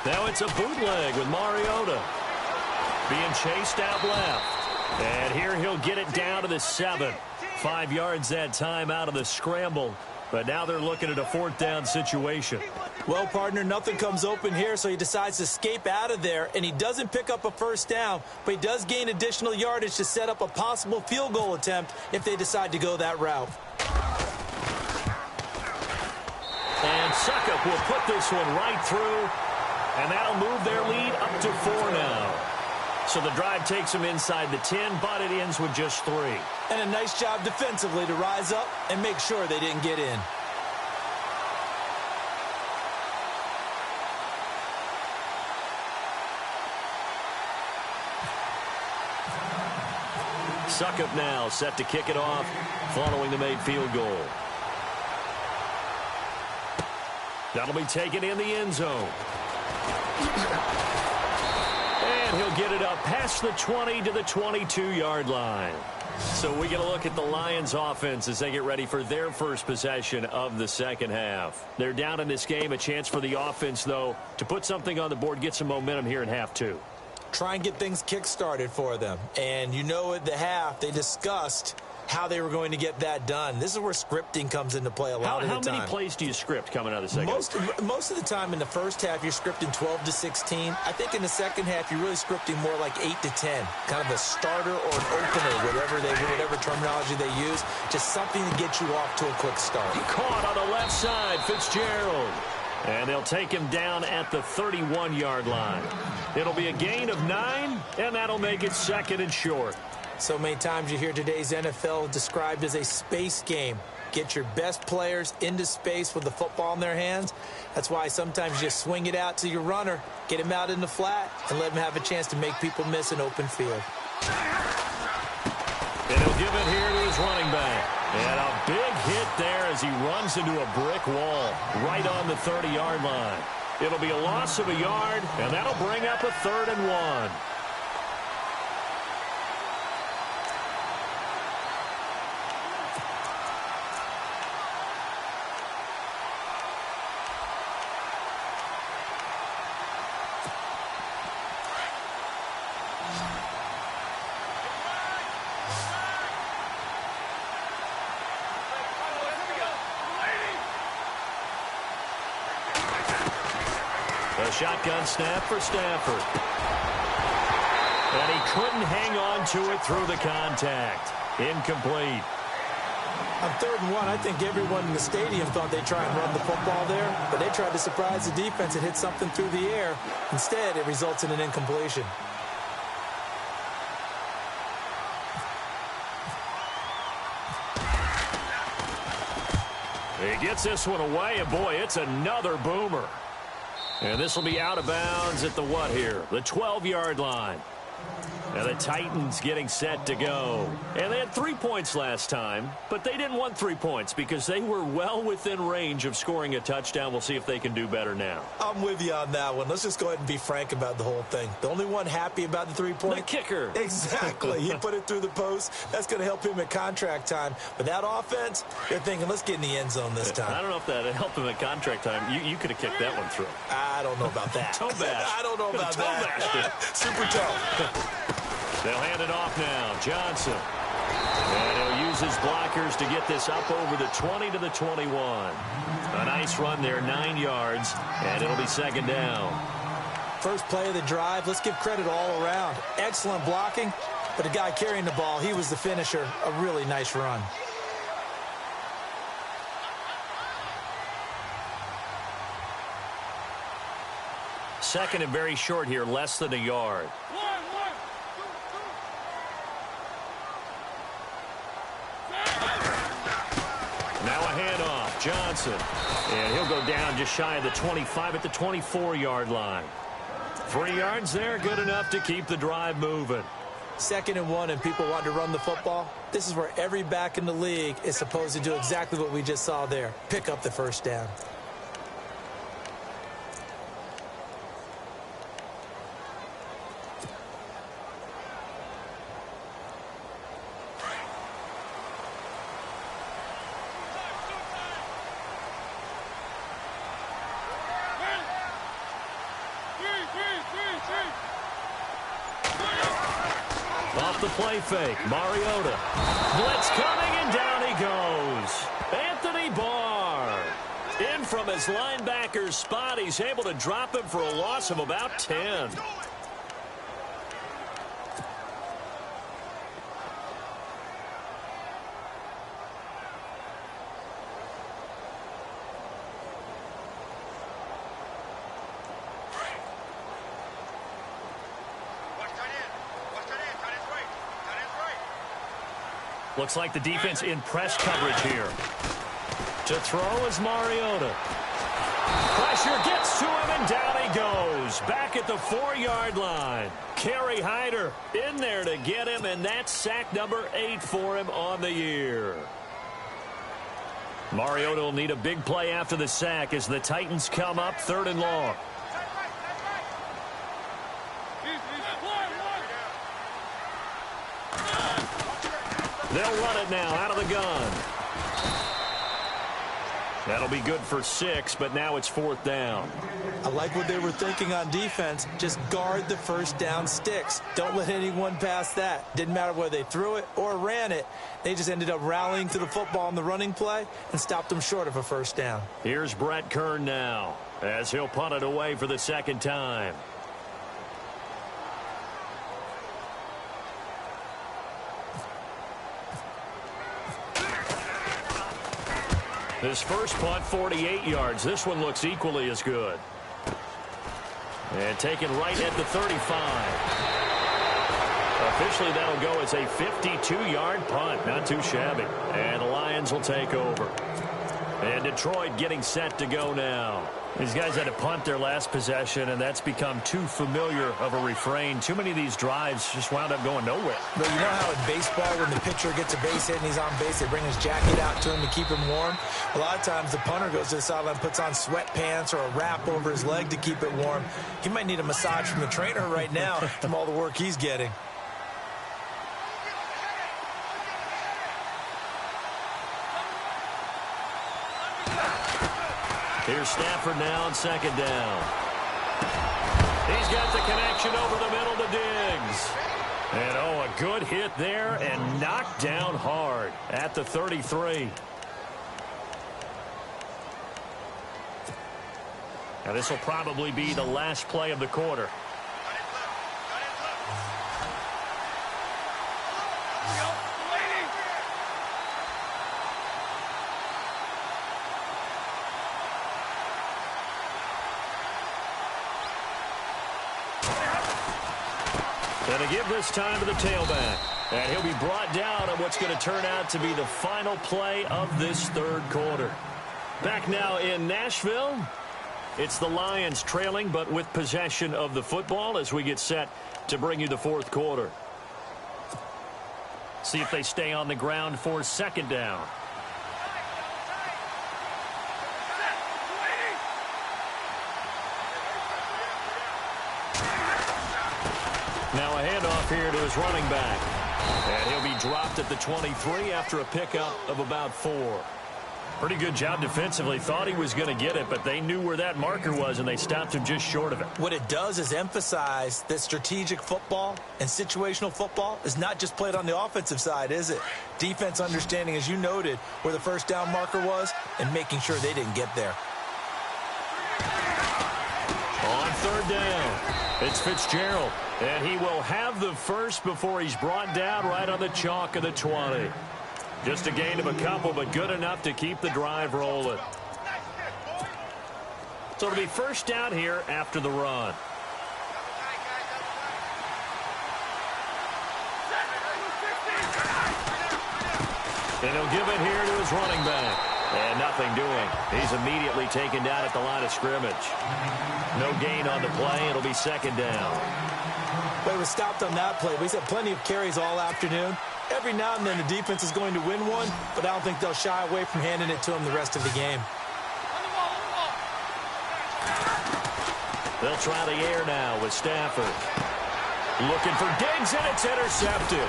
S1: Now it's a bootleg with Mariota. Being chased out left. And here he'll get it down to the 7. 5 yards that time out of the scramble. But now they're looking at a 4th down situation.
S3: Well, partner, nothing comes open here, so he decides to escape out of there, and he doesn't pick up a 1st down, but he does gain additional yardage to set up a possible field goal attempt if they decide to go that route.
S1: And Suckup will put this one right through, and that'll move their lead up to 4 now. So the drive takes them inside the 10, but it ends with just 3.
S3: And a nice job defensively to rise up and make sure they didn't get in.
S1: Suckup now set to kick it off following the made field goal. That'll be taken in the end zone. And he'll get it up past the 20 to the 22-yard line. So we get a look at the Lions offense as they get ready for their first possession of the second half. They're down in this game. A chance for the offense, though, to put something on the board, get some momentum here in half 2.
S3: Try and get things kick-started for them. And you know at the half, they discussed how they were going to get that done. This is where scripting comes into play a lot of the time.
S1: How many plays do you script coming out of the second half?
S3: Most of the time in the first half, you're scripting 12 to 16. I think in the second half, you're really scripting more like 8 to 10. Kind of a starter or an opener, whatever terminology they use. Just something to get you off to a quick start.
S1: Caught on the left side, Fitzgerald. And they'll take him down at the 31-yard line. It'll be a gain of 9, and that'll make it 2nd and short.
S3: So many times you hear today's NFL described as a space game. Get your best players into space with the football in their hands. That's why sometimes you just swing it out to your runner, get him out in the flat, and let him have a chance to make people miss an open field.
S1: And he'll give it here to his running back. And a big hit there as he runs into a brick wall right on the 30-yard line. It'll be a loss of a yard, and that'll bring up a 3rd and 1. A shotgun snap for Stafford. And he couldn't hang on to it through the contact. Incomplete.
S3: On 3rd and 1, I think everyone in the stadium thought they'd try and run the football there, but they tried to surprise the defense and hit something through the air. Instead, it results in an incompletion.
S1: He gets this one away, and boy, it's another boomer. And this will be out of bounds at the what here? The 12-yard line. And the Titans getting set to go. And they had 3 points last time, but they didn't want 3 points because they were well within range of scoring a touchdown. We'll see if they can do better now.
S3: I'm with you on that one. Let's just go ahead and be frank about the whole thing. The only one happy about the 3-point?
S1: The kicker.
S3: Exactly. He put it through the post. That's going to help him at contract time. But that offense, they're thinking, let's get in the end zone this time.
S1: I don't know if that helped him at contract time. You could have kicked that one through.
S3: I don't know about that.
S1: Toe bash.
S3: I don't know about that. Super toe.
S1: They'll hand it off now. Johnson. And he'll use his blockers to get this up over the 20 to the 21. A nice run there, 9 yards, and it'll be 2nd down.
S3: First play of the drive. Let's give credit all around. Excellent blocking, but the guy carrying the ball, he was the finisher. A really nice run.
S1: Second and very short here, less than a yard. Now a handoff, Johnson. And he'll go down just shy of the 25 at the 24-yard line. 3 yards there, good enough to keep the drive moving.
S3: 2nd and 1 and people want to run the football. This is where every back in the league is supposed to do exactly what we just saw there. Pick up the 1st down.
S1: play fake. Mariota. Blitz coming, and down he goes. Anthony Barr. In from his linebacker's spot. He's able to drop him for a loss of about 10. Looks like the defense in press coverage here. To throw is Mariota. Pressure gets to him, and down he goes. Back at the 4-yard line. Kerry Hyder in there to get him, and that's sack number 8 for him on the year. Mariota will need a big play after the sack as the Titans come up 3rd and long. They'll run it now out of the gun. That'll be good for 6, but now it's 4th down.
S3: I like what they were thinking on defense. Just guard the first down sticks. Don't let anyone pass that. Didn't matter whether they threw it or ran it. They just ended up rallying to the football on the running play and stopped them short of a first down.
S1: Here's Brett Kern now as he'll punt it away for the 2nd time. His first punt, 48 yards. This one looks equally as good. And taken right at the 35. Officially, that'll go as a 52-yard punt. Not too shabby. And the Lions will take over. And Detroit getting set to go now. These guys had to punt their last possession, and that's become too familiar of a refrain. Too many of these drives just wound up going nowhere.
S3: But you know how in baseball, when the pitcher gets a base hit and he's on base, they bring his jacket out to him to keep him warm? A lot of times the punter goes to the sideline, puts on sweatpants or a wrap over his leg to keep it warm. He might need a massage from the trainer right now from all the work he's getting.
S1: Here's Stafford now on 2nd down. He's got the connection over the middle to Diggs. And, oh, a good hit there and knocked down hard at the 33. Now, this will probably be the last play of the quarter. And to give this time to the tailback. And he'll be brought down on what's going to turn out to be the final play of this 3rd quarter. Back now in Nashville. It's the Lions trailing, but with possession of the football as we get set to bring you the 4th quarter. See if they stay on the ground for 2nd down. Now a handoff here to his running back. And he'll be dropped at the 23 after a pickup of about 4. Pretty good job defensively. Thought he was going to get it, but they knew where that marker was, and they stopped him just short of it.
S3: What it does is emphasize that strategic football and situational football is not just played on the offensive side, is it? Defense understanding, as you noted, where the first down marker was and making sure they didn't get there.
S1: On 3rd down, it's Fitzgerald. And he will have the first before he's brought down right on the chalk of the 20. Just a gain of a couple, but good enough to keep the drive rolling. So it'll be first down here after the run. And he'll give it here to his running back. And nothing doing. He's immediately taken down at the line of scrimmage. No gain on the play. It'll be 2nd down.
S3: But he was stopped on that play. He's had plenty of carries all afternoon. Every now and then the defense is going to win one, but I don't think they'll shy away from handing it to him the rest of the game.
S1: They'll try the air now with Stafford. Looking for Diggs, and it's intercepted.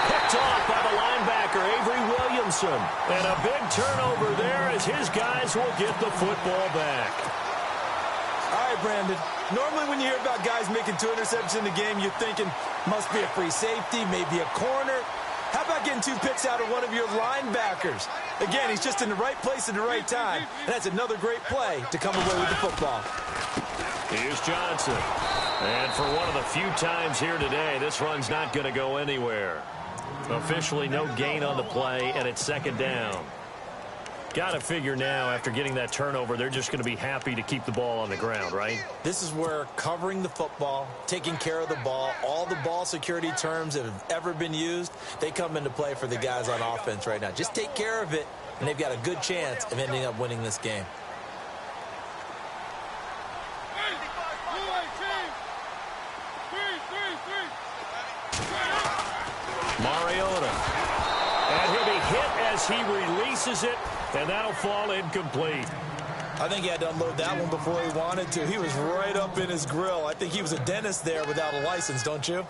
S1: Picked off by the linebacker, Avery Williamson. And a big turnover there as his guys will get the football back.
S3: All right, Brandon. Normally when you hear about guys making 2 interceptions in the game, you're thinking, Must be a free safety, maybe a corner. How about getting 2 picks out of one of your linebackers? Again, he's just in the right place at the right time, and that's another great play to come away with the football.
S1: Here's Johnson. And for one of the few times here today, this run's not going to go anywhere. Officially no gain on the play, and it's second down. Got to figure now, after getting that turnover, they're just going to be happy to keep the ball on the ground, right?
S3: This is where covering the football, taking care of the ball, all the ball security terms that have ever been used, they come into play for the guys on offense right now. Just take care of it, and they've got a good chance of ending up winning this game.
S1: Mariota. And he'll be hit as he releases it, and that'll fall incomplete.
S3: I think he had to unload that one before he wanted to. He was right up in his grill. I think he was a dentist there without a license, don't you?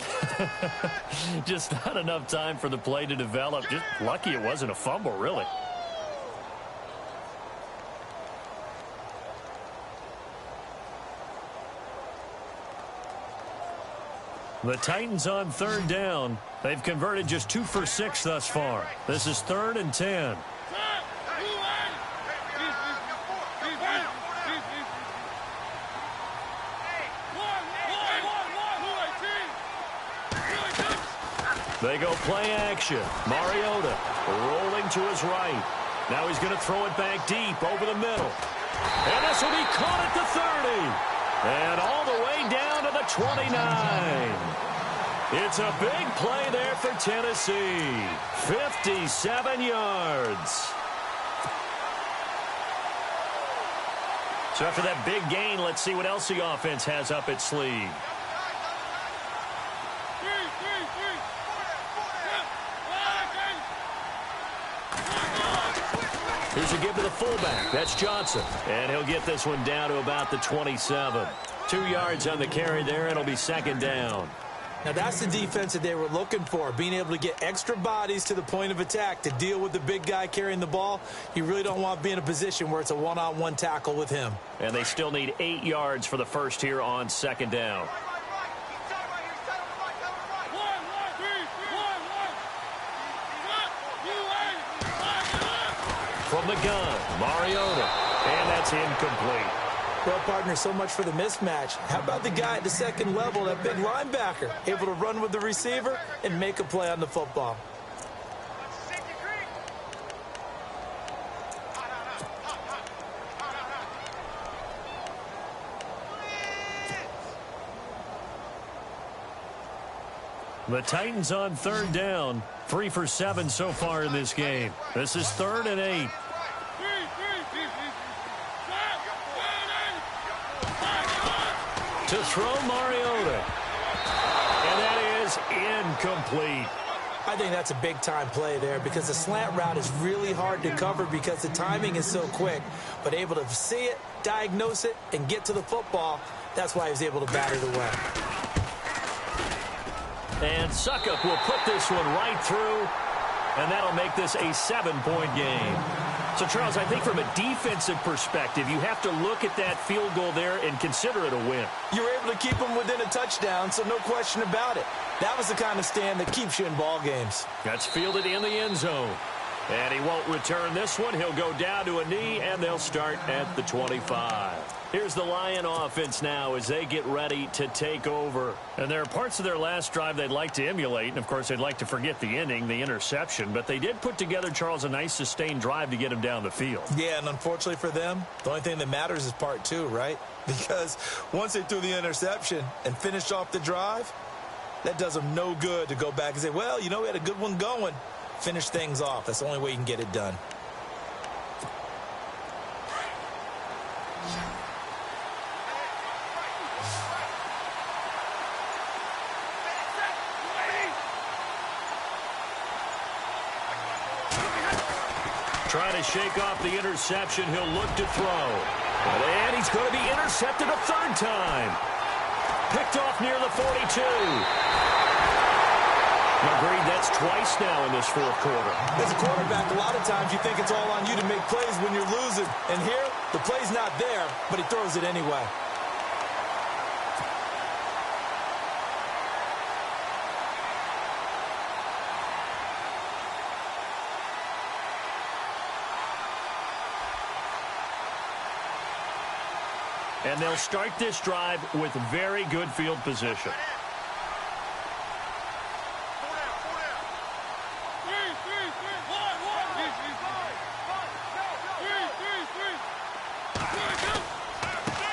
S1: Just not enough time for the play to develop. Just lucky it wasn't a fumble, really. The Titans on third down. They've converted just 2 for 6 thus far. This is 3rd and 10. They go play action. Mariota rolling to his right. Now he's going to throw it back deep over the middle. And this will be caught at the 30. And all the way down to the 29. It's a big play there for Tennessee. 57 yards. So after that big gain, let's see what else the offense has up its sleeve. Here's a give to the fullback. That's Johnson. And he'll get this one down to about the 27. 2 yards on the carry there. It'll be second down.
S3: Now, that's the defense that they were looking for, being able to get extra bodies to the point of attack to deal with the big guy carrying the ball. You really don't want to be in a position where it's a one-on-one tackle with him.
S1: And they still need 8 yards for the first here on second down. From the gun, Mariota. And that's incomplete.
S3: Well, partner, so much for the mismatch. How about the guy at the second level, that big linebacker, able to run with the receiver and make a play on the football?
S1: The Titans on third down. 3 for 7 so far in this game. This is 3rd and 8. To throw Mariota. And that is incomplete.
S3: I think that's a big-time play there because the slant route is really hard to cover because the timing is so quick. But able to see it, diagnose it, and get to the football, that's why he was able to bat it away.
S1: And Suckup will put this one right through, and that'll make this a 7-point game. So, Charles, I think from a defensive perspective, you have to look at that field goal there and consider it a win.
S3: You were able to keep them within a touchdown, so no question about it. That was the kind of stand that keeps you in ball games.
S1: That's fielded in the end zone. And he won't return this one. He'll go down to a knee, and they'll start at the 25. Here's the Lion offense now as they get ready to take over. And there are parts of their last drive they'd like to emulate. And, of course, they'd like to forget the ending, the interception. But they did put together, Charles, a nice sustained drive to get him down the field.
S3: Yeah, and unfortunately for them, the only thing that matters is part 2, right? Because once they threw the interception and finished off the drive, that does them no good to go back and say, well, you know, we had a good one going. Finish things off. That's the only way you can get it done.
S1: Trying to shake off the interception. He'll look to throw. And he's going to be intercepted a 3rd time. Picked off near the 42. Agreed, that's twice now in this 4th quarter.
S3: As a quarterback, a lot of times you think it's all on you to make plays when you're losing. And here, the play's not there, but he throws it anyway.
S1: And they'll start this drive with very good field position.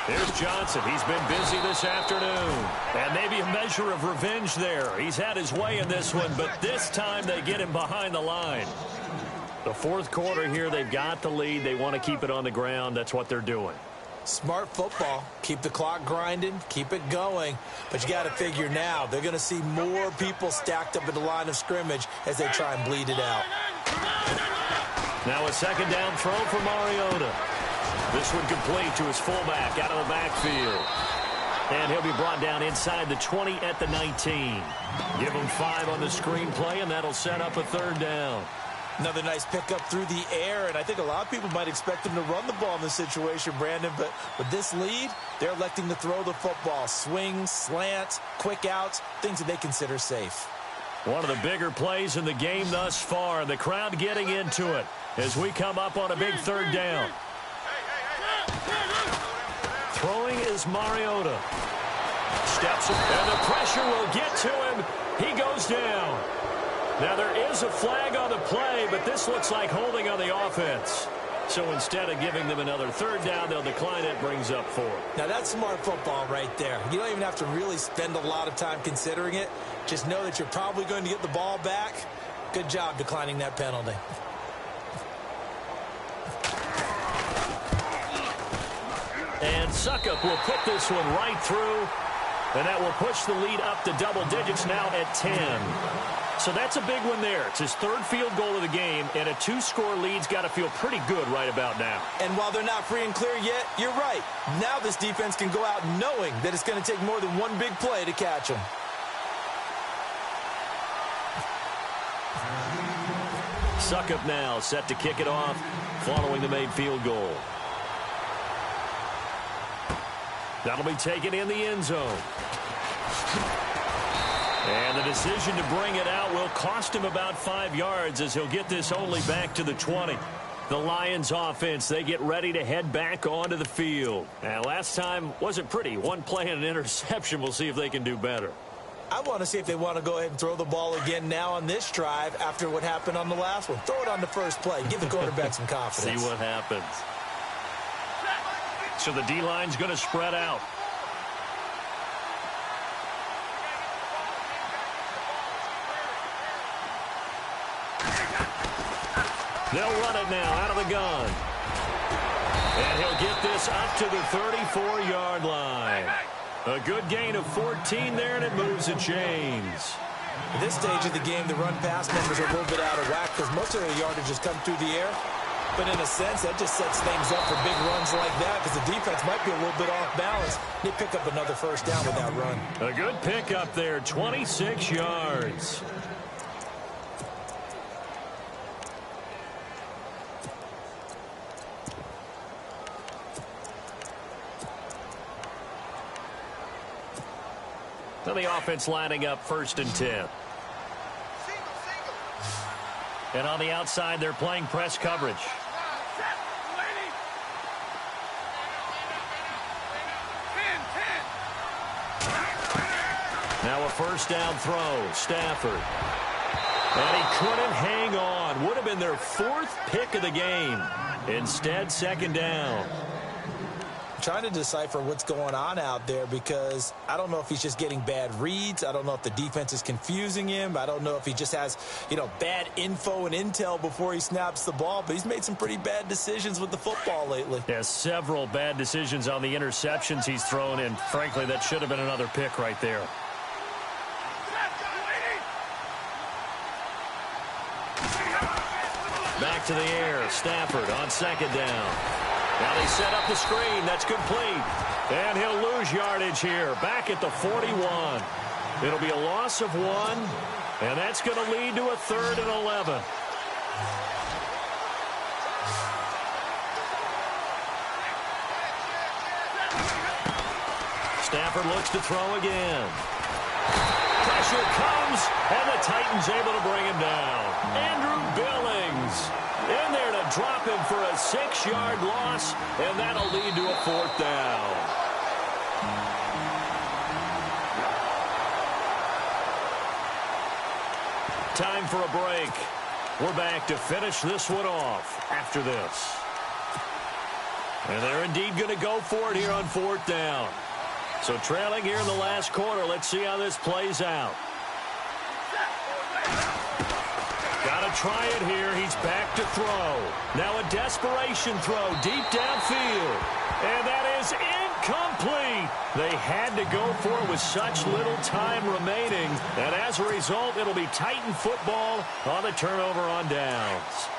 S1: Here's Johnson. He's been busy this afternoon. And maybe a measure of revenge there. He's had his way in this one, but this time they get him behind the line. The fourth quarter here, they've got the lead. They want to keep it on the ground. That's what they're doing.
S3: Smart football. Keep the clock grinding. Keep it going. But you got to figure now, they're going to see more people stacked up at the line of scrimmage as they try and bleed it out.
S1: Now a second down throw for Mariota. This one complete to his fullback out of the backfield. And he'll be brought down inside the 20 at the 19. Give him 5 on the screenplay, and that'll set up a third down.
S3: Another nice pickup through the air, and I think a lot of people might expect him to run the ball in this situation, Brandon, but with this lead, they're electing to throw the football. Swings, slants, quick outs, things that they consider safe.
S1: One of the bigger plays in the game thus far, the crowd getting into it as we come up on a big third down. Throwing is Mariota. Steps up, and the pressure will get to him. He goes down. Now, there is a flag on the play, but this looks like holding on the offense. So instead of giving them another third down, they'll decline it, brings up 4.
S3: Now, that's smart football right there. You don't even have to really spend a lot of time considering it. Just know that you're probably going to get the ball back. Good job declining that penalty.
S1: And Suckup will put this one right through, and that will push the lead up to double digits now at 10. So that's a big one there. It's his third field goal of the game, and a 2-score lead's got to feel pretty good right about now.
S3: And while they're not free and clear yet, you're right. Now this defense can go out knowing that it's going to take more than one big play to catch them.
S1: Suckup now set to kick it off following the made field goal. That'll be taken in the end zone. And the decision to bring it out will cost him about 5 yards as he'll get this only back to the 20. The Lions offense, they get ready to head back onto the field. Now, last time wasn't pretty. One play and an interception. We'll see if they can do better.
S3: I want to see if they want to go ahead and throw the ball again now on this drive after what happened on the last one. Throw it on the first play. Give the quarterback some confidence.
S1: See what happens. So the D-line's going to spread out. They'll run it now out of the gun. And he'll get this up to the 34-yard line. A good gain of 14 there, and it moves the chains.
S3: At this stage of the game, the run-pass numbers are a little bit out of whack because most of their yardage has come through the air. But in a sense, that just sets things up for big runs like that because the defense might be a little bit off balance. They pick up another first down with that run.
S1: A good pickup there, 26 yards. Now the offense lining up 1st and 10. And on the outside, they're playing press coverage. Now a first down throw, Stafford. And he couldn't hang on. Would have been their 4th pick of the game. Instead, 2nd down.
S3: Trying to decipher what's going on out there because I don't know if he's just getting bad reads. I don't know if the defense is confusing him. I don't know if he just has, bad info and intel before he snaps the ball. But he's made some pretty bad decisions with the football lately.
S1: Has several bad decisions on the interceptions he's thrown, and frankly, that should have been another pick right there. Back to the air, Stafford on 2nd down. Now they set up the screen. That's complete. And he'll lose yardage here. Back at the 41. It'll be a loss of 1. And that's going to lead to a 3rd and 11. Stafford looks to throw again. Pressure comes, and the Titans able to bring him down. Andrew Billings in there to drop him for a 6-yard loss, and that'll lead to a 4th down. Time for a break. We're back to finish this one off after this. And they're indeed going to go for it here on 4th down. So trailing here in the last quarter. Let's see how this plays out. Got to try it here. He's back to throw. Now a desperation throw deep downfield. And that is incomplete. They had to go for it with such little time remaining. And as a result, it'll be Titan football on the turnover on downs.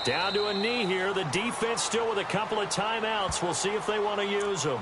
S1: Down to a knee here. The defense still with a couple of timeouts. We'll see if they want to use them.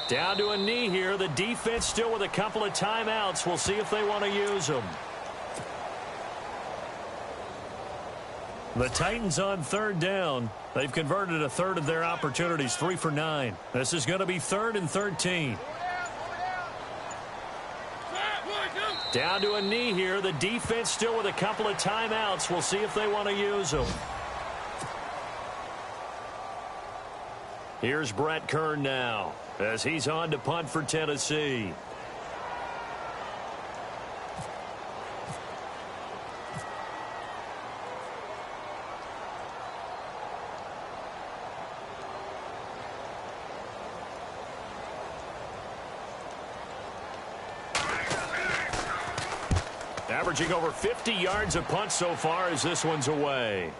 S1: Down to a knee here. The defense still with a couple of timeouts. We'll see if they want to use them. The Titans on 3rd down. They've converted a third of their opportunities, 3 for 9. This is going to be 3rd and 13. Down to a knee here. The defense still with a couple of timeouts. We'll see if they want to use them. Here's Brett Kern now as he's on to punt for Tennessee. Averaging over 50 yards a punt so far as this one's away.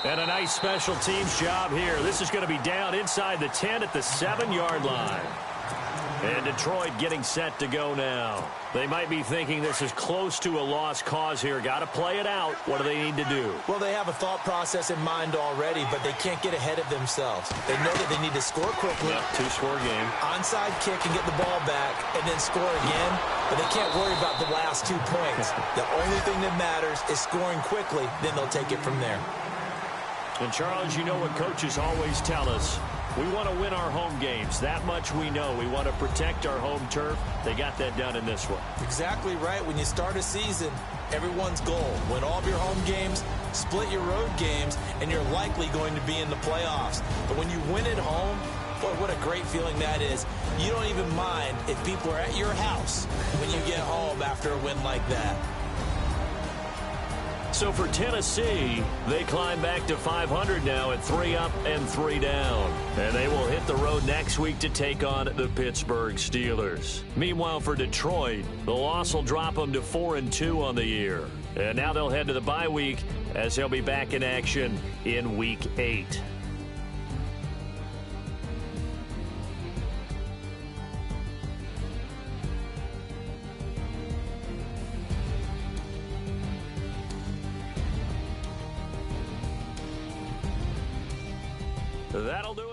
S1: And a nice special teams job here. This is going to be down inside the 10 at the 7-yard line. And Detroit getting set to go now. They might be thinking this is close to a lost cause here. Got to play it out. What do they need to do?
S3: Well, they have a thought process in mind already, but they can't get ahead of themselves. They know that they need to score quickly.
S1: Yeah, 2-score game.
S3: Onside kick and get the ball back and then score again. But they can't worry about the last 2 points. The only thing that matters is scoring quickly. Then they'll take it from there.
S1: And, Charles, you know what coaches always tell us. We want to win our home games. That much we know. We want to protect our home turf. They got that done in this one.
S3: Exactly right. When you start a season, everyone's goal: win all of your home games, split your road games, and you're likely going to be in the playoffs. But when you win at home, boy, what a great feeling that is. You don't even mind if people are at your house when you get home after a win like that.
S1: So for Tennessee, they climb back to 500 now at 3 up and 3 down. And they will hit the road next week to take on the Pittsburgh Steelers. Meanwhile, for Detroit, the loss will drop them to 4-2 on the year. And now they'll head to the bye week as they'll be back in action in Week 8. That'll do it.